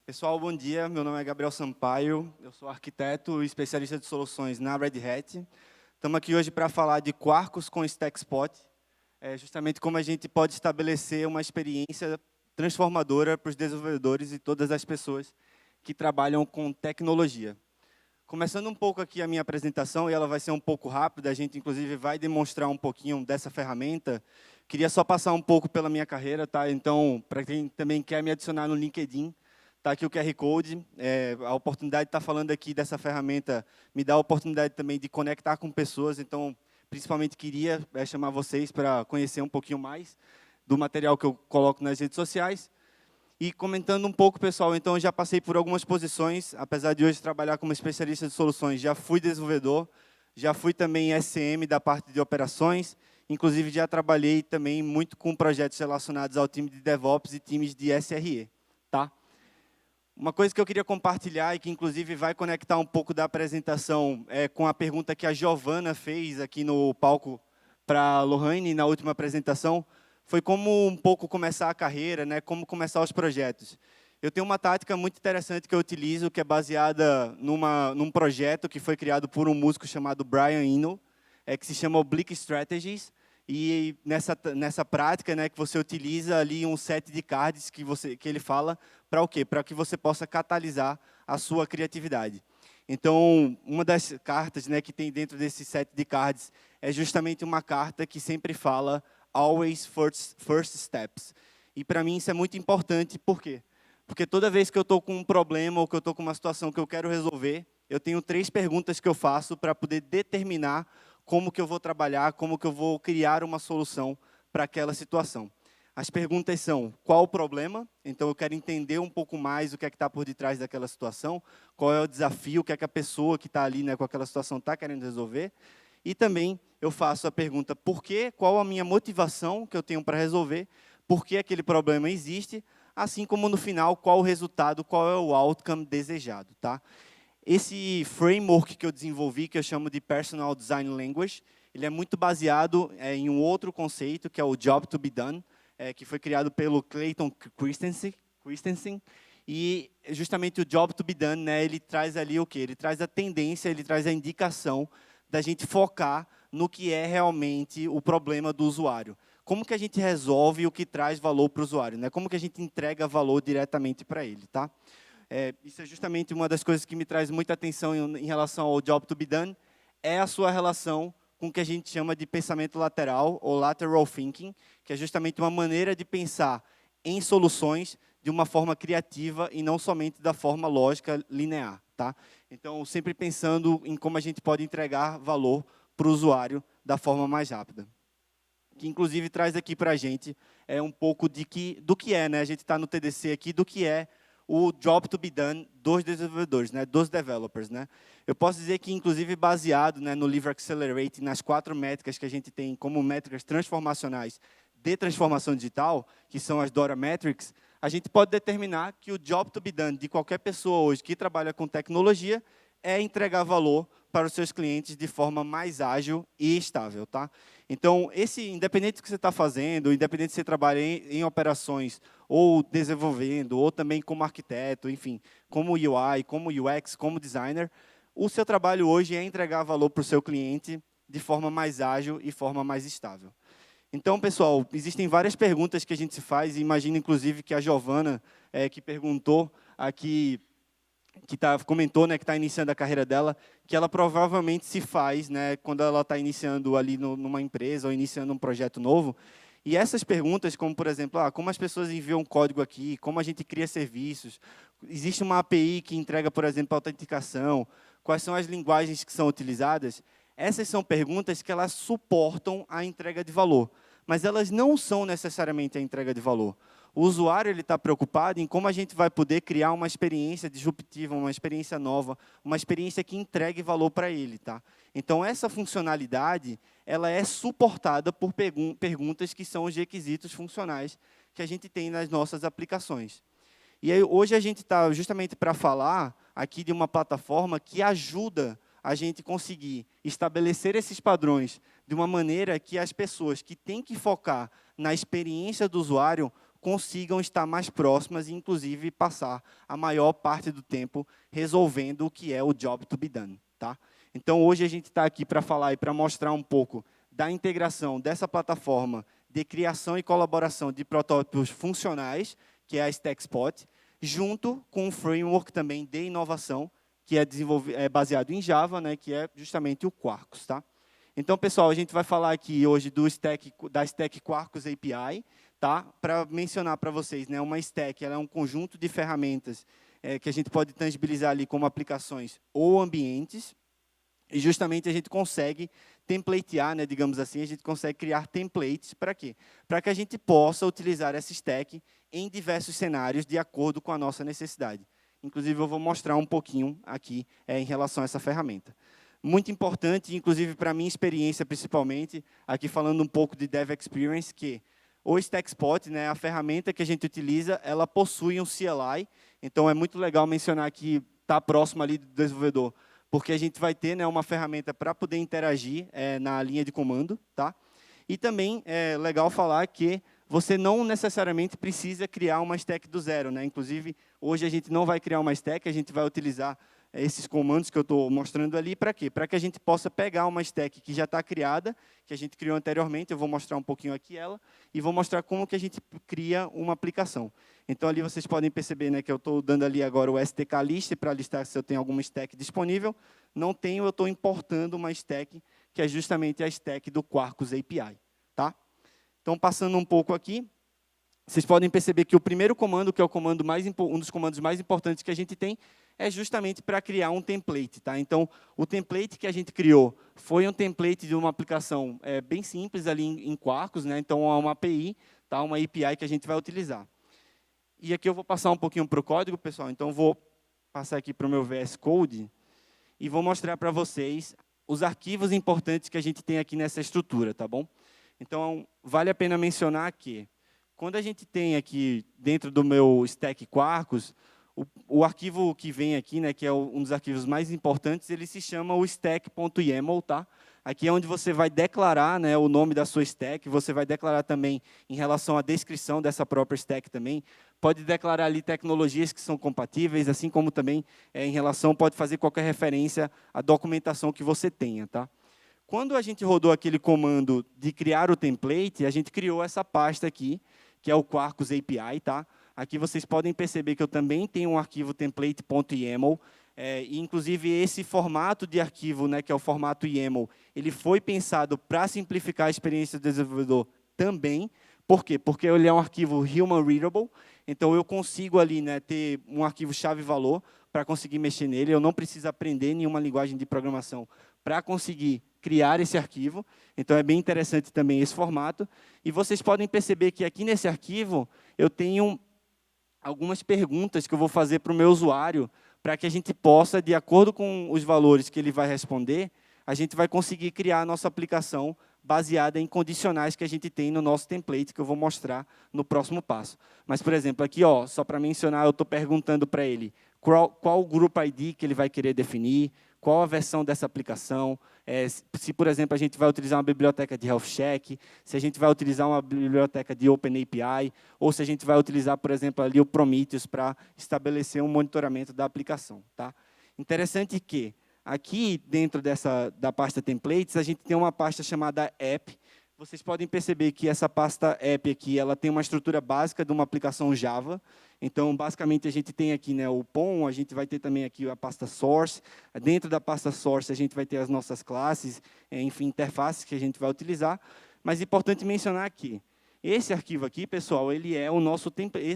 Pessoal, bom dia. Meu nome é Gabriel Sampaio, eu sou arquiteto e especialista de soluções na Red Hat. Estamos aqui hoje para falar de Quarkus com StackSpot, justamente como a gente pode estabelecer uma experiência transformadora para os desenvolvedores e todas as pessoas que trabalham com tecnologia. Começando um pouco aqui a minha apresentação, e ela vai ser um pouco rápida, a gente inclusive vai demonstrar um pouquinho dessa ferramenta. Queria só passar um pouco pela minha carreira, tá? Então, para quem também quer me adicionar no LinkedIn, está aqui o QR Code. A oportunidade de estar falando aqui dessa ferramenta me dá a oportunidade também de conectar com pessoas. Então, principalmente, queria chamar vocês para conhecer um pouquinho mais do material que eu coloco nas redes sociais. E comentando um pouco, pessoal, então, eu já passei por algumas posições. Apesar de hoje trabalhar como especialista de soluções, já fui desenvolvedor, já fui também SM da parte de operações. Inclusive, já trabalhei também muito com projetos relacionados ao time de DevOps e times de SRE. Tá? Uma coisa que eu queria compartilhar e que, inclusive, vai conectar um pouco da apresentação com a pergunta que a Giovana fez aqui no palco para a Lohane, na última apresentação, foi como um pouco começar a carreira, né, como começar os projetos. Eu tenho uma tática muito interessante que eu utilizo, que é baseada num projeto que foi criado por um músico chamado Brian Eno, que se chama Oblique Strategies. E nessa prática, né, que você utiliza ali um set de cards que ele fala para o quê? Para que você possa catalisar a sua criatividade. Então, uma das cartas, né, que tem dentro desse set de cards é justamente uma carta que sempre fala always first steps. E para mim isso é muito importante, por quê? Porque toda vez que eu estou com um problema ou que eu estou com uma situação que eu quero resolver, eu tenho 3 perguntas que eu faço para poder determinar como que eu vou trabalhar, como que eu vou criar uma solução para aquela situação. As perguntas são, qual o problema? Então, eu quero entender um pouco mais o que é que está por detrás daquela situação, qual é o desafio, o que é que a pessoa que está ali, né, com aquela situação está querendo resolver. E também eu faço a pergunta, por quê? Qual a minha motivação que eu tenho para resolver? Por que aquele problema existe? Assim como, no final, qual o resultado, qual é o outcome desejado. Tá? Esse framework que eu desenvolvi, que eu chamo de Personal Design Language, ele é muito baseado em um outro conceito, que é o Job to be Done, que foi criado pelo Clayton Christensen. E justamente o Job to be Done, né, ele traz ali o quê? Ele traz a tendência, ele traz a indicação da gente focar no que é realmente o problema do usuário. Como que a gente resolve o que traz valor para o usuário? Né? Como que a gente entrega valor diretamente para ele? Tá? Isso é justamente uma das coisas que me traz muita atenção em relação ao Job to be Done, é a sua relação com o que a gente chama de pensamento lateral, ou lateral thinking, que é justamente uma maneira de pensar em soluções de uma forma criativa e não somente da forma lógica linear. Tá? Então, sempre pensando em como a gente pode entregar valor para o usuário da forma mais rápida. Que, inclusive, traz aqui para a gente um pouco do que é, né? A gente está no TDC aqui, do que é o job to be done dos desenvolvedores, né, dos developers. Né. Eu posso dizer que, inclusive, baseado, né, no livro Accelerate, nas 4 métricas que a gente tem como métricas transformacionais de transformação digital, que são as DORA Metrics, a gente pode determinar que o job to be done de qualquer pessoa hoje que trabalha com tecnologia é entregar valor para os seus clientes de forma mais ágil e estável. Tá? Então, independente do que você está fazendo, independente se você trabalha em operações, ou desenvolvendo, ou também como arquiteto, enfim, como UI, como UX, como designer, o seu trabalho hoje é entregar valor para o seu cliente de forma mais ágil e forma mais estável. Então, pessoal, existem várias perguntas que a gente se faz, e imagino, inclusive, que a Giovana, que perguntou aqui, comentou, né, que está iniciando a carreira dela, que ela provavelmente se faz, né, quando ela está iniciando ali numa empresa ou iniciando um projeto novo. E essas perguntas, como, por exemplo, como as pessoas enviam código aqui, como a gente cria serviços, existe uma API que entrega, por exemplo, autenticação, quais são as linguagens que são utilizadas, essas são perguntas que elas suportam a entrega de valor, mas elas não são necessariamente a entrega de valor. O usuário está preocupado em como a gente vai poder criar uma experiência disruptiva, uma experiência nova, uma experiência que entregue valor para ele. Tá? Então, essa funcionalidade ela é suportada por perguntas que são os requisitos funcionais que a gente tem nas nossas aplicações. E aí, hoje a gente está justamente para falar aqui de uma plataforma que ajuda a gente conseguir estabelecer esses padrões de uma maneira que as pessoas que têm que focar na experiência do usuário consigam estar mais próximas e, inclusive, passar a maior parte do tempo resolvendo o que é o job to be done. Tá? Então, hoje a gente está aqui para falar e para mostrar um pouco da integração dessa plataforma de criação e colaboração de protótipos funcionais, que é a StackSpot, junto com um framework também de inovação, que é baseado em Java, né, que é justamente o Quarkus. Tá? Então, pessoal, a gente vai falar aqui hoje da Stack Quarkus API, tá? Para mencionar para vocês, né, uma stack ela é um conjunto de ferramentas que a gente pode tangibilizar ali como aplicações ou ambientes, e justamente a gente consegue templatear, né, digamos assim, a gente consegue criar templates para quê? Para que a gente possa utilizar essa stack em diversos cenários de acordo com a nossa necessidade. Inclusive, eu vou mostrar um pouquinho aqui em relação a essa ferramenta. Muito importante, inclusive para a minha experiência principalmente, aqui falando um pouco de Dev Experience, que o StackSpot, né, a ferramenta que a gente utiliza, ela possui um CLI, então é muito legal mencionar que está próximo ali do desenvolvedor, porque a gente vai ter, né, uma ferramenta para poder interagir na linha de comando. Tá? E também é legal falar que você não necessariamente precisa criar uma stack do zero. Né? Inclusive, hoje a gente não vai criar uma stack, a gente vai utilizar esses comandos que eu estou mostrando ali, para quê? Para que a gente possa pegar uma stack que já está criada, que a gente criou anteriormente, eu vou mostrar um pouquinho aqui ela, e vou mostrar como que a gente cria uma aplicação. Então, ali vocês podem perceber, né, que eu estou dando ali agora o STK list para listar se eu tenho alguma stack disponível. Não tenho, eu estou importando uma stack, que é justamente a stack do Quarkus API. Tá? Então, passando um pouco aqui, vocês podem perceber que o primeiro comando, que é o comando um dos comandos mais importantes que a gente tem, é justamente para criar um template. Tá? Então, o template que a gente criou foi um template de uma aplicação bem simples ali em Quarkus. Né? Então, é uma API, tá? Uma API que a gente vai utilizar. E aqui eu vou passar um pouquinho para o código, pessoal. Então, vou passar aqui para o meu VS Code e vou mostrar para vocês os arquivos importantes que a gente tem aqui nessa estrutura. Tá bom? Então, vale a pena mencionar que, quando a gente tem aqui, dentro do meu Stack Quarkus, o arquivo que vem aqui, né, que é um dos arquivos mais importantes, ele se chama o stack.yaml. Tá? Aqui é onde você vai declarar, né, o nome da sua stack, você vai declarar também em relação à descrição dessa própria stack também. Pode declarar ali tecnologias que são compatíveis, assim como também em relação, pode fazer qualquer referência à documentação que você tenha. Tá? Quando a gente rodou aquele comando de criar o template, a gente criou essa pasta aqui, que é o Quarkus API. Tá? Aqui vocês podem perceber que eu também tenho um arquivo template.yaml, e, inclusive, esse formato de arquivo, né, que é o formato YAML, ele foi pensado para simplificar a experiência do desenvolvedor também. Por quê? Porque ele é um arquivo human readable, então eu consigo ali, né, ter um arquivo chave-valor para conseguir mexer nele. Eu não preciso aprender nenhuma linguagem de programação para conseguir criar esse arquivo. Então, é bem interessante também esse formato. E vocês podem perceber que aqui nesse arquivo eu tenho algumas perguntas que eu vou fazer para o meu usuário, para que a gente possa, de acordo com os valores que ele vai responder, a gente vai conseguir criar a nossa aplicação baseada em condicionais que a gente tem no nosso template, que eu vou mostrar no próximo passo. Mas, por exemplo, aqui, ó, só para mencionar, eu estou perguntando para ele qual o Group ID que ele vai querer definir, qual a versão dessa aplicação, se, por exemplo, a gente vai utilizar uma biblioteca de Health Check, se a gente vai utilizar uma biblioteca de OpenAPI, ou se a gente vai utilizar, por exemplo, ali o Prometheus para estabelecer um monitoramento da aplicação. Tá? Interessante que, aqui dentro da pasta Templates, a gente tem uma pasta chamada App. Vocês podem perceber que essa pasta App aqui, ela tem uma estrutura básica de uma aplicação Java. Então, basicamente, a gente tem aqui, né, o POM, a gente vai ter também aqui a pasta Source. Dentro da pasta Source, a gente vai ter as nossas classes, enfim, interfaces que a gente vai utilizar. Mas é importante mencionar aqui, esse arquivo aqui, pessoal, ele é o nosso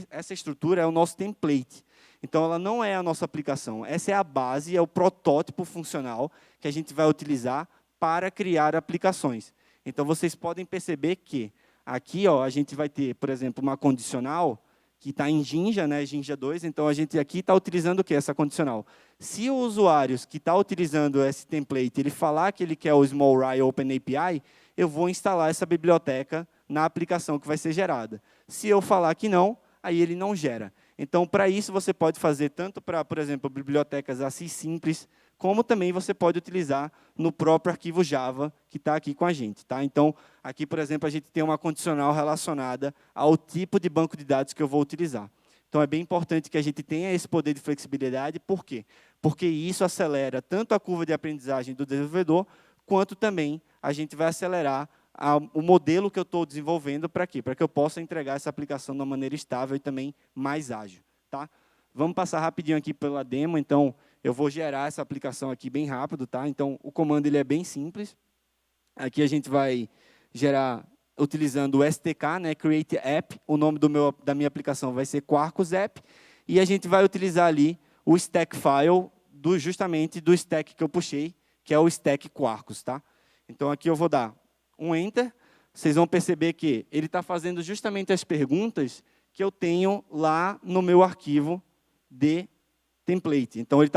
essa estrutura é o nosso template. Então, ela não é a nossa aplicação. Essa é a base, é o protótipo funcional que a gente vai utilizar para criar aplicações. Então, vocês podem perceber que aqui, ó, a gente vai ter, por exemplo, uma condicional que está em Jinja, né, Jinja 2. Então, a gente aqui está utilizando o quê? Essa condicional. Se o usuário que está utilizando esse template ele falar que ele quer o SmallRye OpenAPI, eu vou instalar essa biblioteca na aplicação que vai ser gerada. Se eu falar que não, aí ele não gera. Então, para isso, você pode fazer tanto para, por exemplo, bibliotecas assim simples, como também você pode utilizar no próprio arquivo Java, que está aqui com a gente. Tá? Então, aqui, por exemplo, a gente tem uma condicional relacionada ao tipo de banco de dados que eu vou utilizar. Então, é bem importante que a gente tenha esse poder de flexibilidade. Por quê? Porque isso acelera tanto a curva de aprendizagem do desenvolvedor, quanto também a gente vai acelerar o modelo que eu estou desenvolvendo. Para quê? Para que eu possa entregar essa aplicação de uma maneira estável e também mais ágil. Tá? Vamos passar rapidinho aqui pela demo. Então, eu vou gerar essa aplicação aqui bem rápido. Tá? Então, o comando ele é bem simples. Aqui a gente vai gerar utilizando o STK, né, Create App. O nome da minha aplicação vai ser Quarkus App. E a gente vai utilizar ali o stack file justamente do stack que eu puxei, que é o stack Quarkus. Tá? Então, aqui eu vou dar um Enter. Vocês vão perceber que ele está fazendo justamente as perguntas que eu tenho lá no meu arquivo de template. Então, ele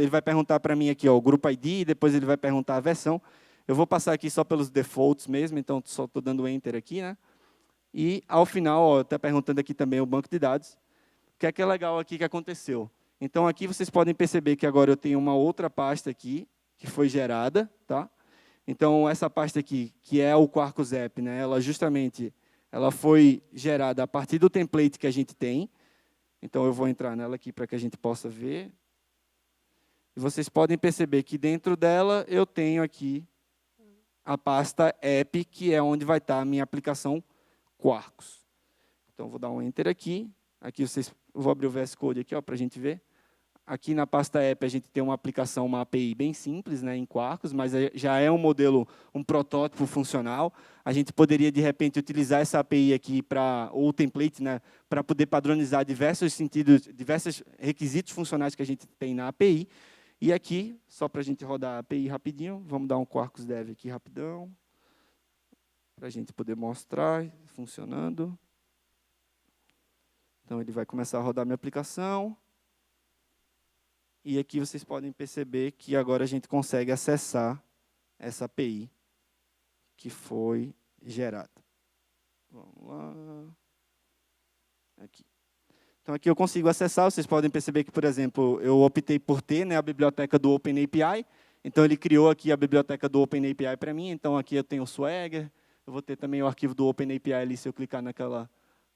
vai perguntar para mim aqui ó, o grupo ID, depois ele vai perguntar a versão. Eu vou passar aqui só pelos defaults mesmo, então só estou dando Enter aqui. Né? E, ao final, está perguntando aqui também o banco de dados. O que é legal aqui que aconteceu? Então, aqui vocês podem perceber que agora eu tenho uma outra pasta aqui, que foi gerada. Tá? Então, essa pasta aqui, que é o Quarkus App, né, ela foi gerada a partir do template que a gente tem. Então, eu vou entrar nela aqui para que a gente possa ver. E vocês podem perceber que dentro dela eu tenho aqui a pasta App, que é onde vai estar a minha aplicação Quarkus. Então, vou dar um Enter aqui. Aqui eu vou abrir o VS Code aqui para a gente ver. Aqui na pasta App a gente tem uma aplicação, uma API bem simples, né, em Quarkus, mas já é um modelo, um protótipo funcional. A gente poderia, de repente, utilizar essa API aqui, ou o template, né, para poder padronizar diversos requisitos funcionais que a gente tem na API. E aqui, só para a gente rodar a API rapidinho, vamos dar um Quarkus Dev aqui rapidão, para a gente poder mostrar funcionando. Então, ele vai começar a rodar minha aplicação. E aqui vocês podem perceber que agora a gente consegue acessar essa API que foi gerada. Vamos lá. Aqui. Então, aqui eu consigo acessar. Vocês podem perceber que, por exemplo, eu optei por ter, né, a biblioteca do OpenAPI. Então, ele criou aqui a biblioteca do OpenAPI para mim. Então, aqui eu tenho o Swagger. Eu vou ter também o arquivo do OpenAPI ali, se eu clicar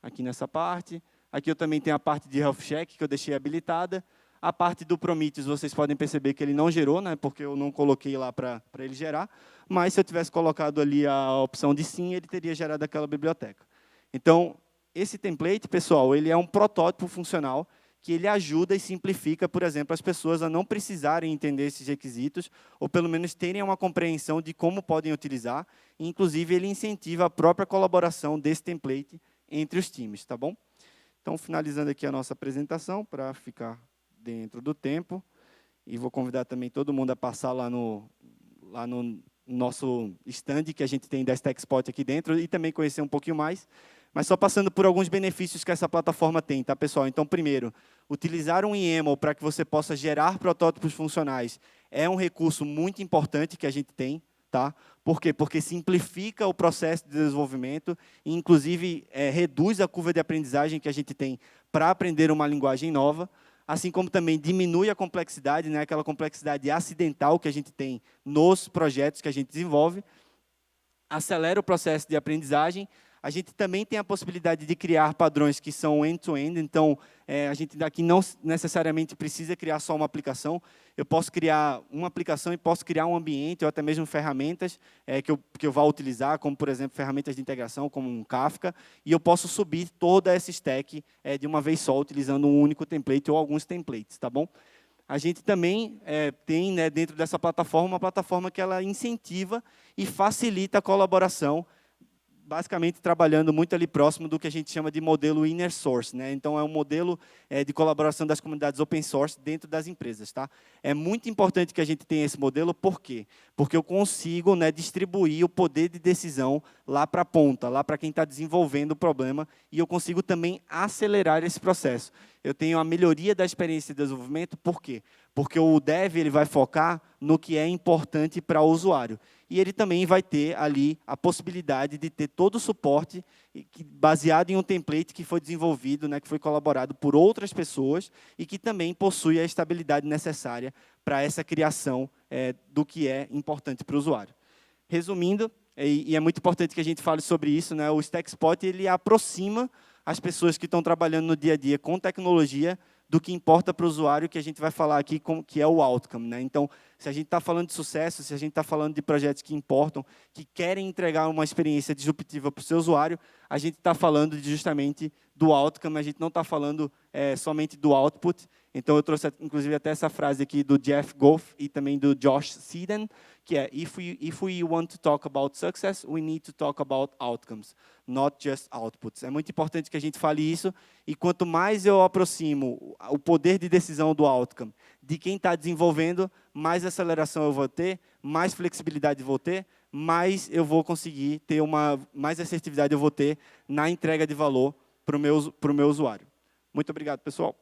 aqui nessa parte. Aqui eu também tenho a parte de Health Check, que eu deixei habilitada. A parte do Prometheus, vocês podem perceber que ele não gerou, né, porque eu não coloquei lá para ele gerar. Mas, se eu tivesse colocado ali a opção de sim, ele teria gerado aquela biblioteca. Então, esse template, pessoal, ele é um protótipo funcional que ele ajuda e simplifica, por exemplo, as pessoas a não precisarem entender esses requisitos, ou pelo menos terem uma compreensão de como podem utilizar. E, inclusive, ele incentiva a própria colaboração desse template entre os times. Tá bom? Então, finalizando aqui a nossa apresentação, para ficar dentro do tempo, e vou convidar também todo mundo a passar lá no nosso stand que a gente tem da StackSpot aqui dentro, e também conhecer um pouquinho mais, mas só passando por alguns benefícios que essa plataforma tem, tá, pessoal? Então, primeiro, utilizar um YAML para que você possa gerar protótipos funcionais é um recurso muito importante que a gente tem. Tá? Por quê? Porque simplifica o processo de desenvolvimento e, inclusive, reduz a curva de aprendizagem que a gente tem para aprender uma linguagem nova, assim como também diminui a complexidade, né, aquela complexidade acidental que a gente tem nos projetos que a gente desenvolve, acelera o processo de aprendizagem. A gente também tem a possibilidade de criar padrões que são end-to-end, então, a gente daqui não necessariamente precisa criar só uma aplicação. Eu posso criar uma aplicação e posso criar um ambiente, ou até mesmo ferramentas que eu vá utilizar, como, por exemplo, ferramentas de integração, como um Kafka, e eu posso subir toda essa stack de uma vez só, utilizando um único template ou alguns templates. Tá bom? A gente também tem, né, dentro dessa plataforma, uma plataforma que ela incentiva e facilita a colaboração, basicamente trabalhando muito ali próximo do que a gente chama de modelo inner source, né? Então, é um modelo de colaboração das comunidades open source dentro das empresas. Tá? É muito importante que a gente tenha esse modelo, por quê? Porque eu consigo, né, distribuir o poder de decisão lá para a ponta, lá para quem está desenvolvendo o problema, e eu consigo também acelerar esse processo. Eu tenho a melhoria da experiência de desenvolvimento, por quê? Porque o dev ele vai focar no que é importante para o usuário. e ele também vai ter ali a possibilidade de ter todo o suporte baseado em um template que foi desenvolvido, né, que foi colaborado por outras pessoas e que também possui a estabilidade necessária para essa criação do que é importante para o usuário. Resumindo, e é muito importante que a gente fale sobre isso, né, o StackSpot ele aproxima as pessoas que estão trabalhando no dia a dia com tecnologia do que importa para o usuário, que a gente vai falar aqui, que é o outcome, né? Então, se a gente está falando de sucesso, se a gente está falando de projetos que importam, que querem entregar uma experiência disruptiva para o seu usuário, a gente está falando justamente do outcome, a gente não está falando somente do output. Então, eu trouxe, inclusive, até essa frase aqui do Jeff Goff e também do Josh Seeden, que é, if we want to talk about success, we need to talk about outcomes, not just outputs. É muito importante que a gente fale isso, e quanto mais eu aproximo o poder de decisão do outcome de quem está desenvolvendo, mais aceleração eu vou ter, mais flexibilidade eu vou ter, mais eu vou conseguir ter mais assertividade eu vou ter na entrega de valor para o meu usuário. Muito obrigado, pessoal.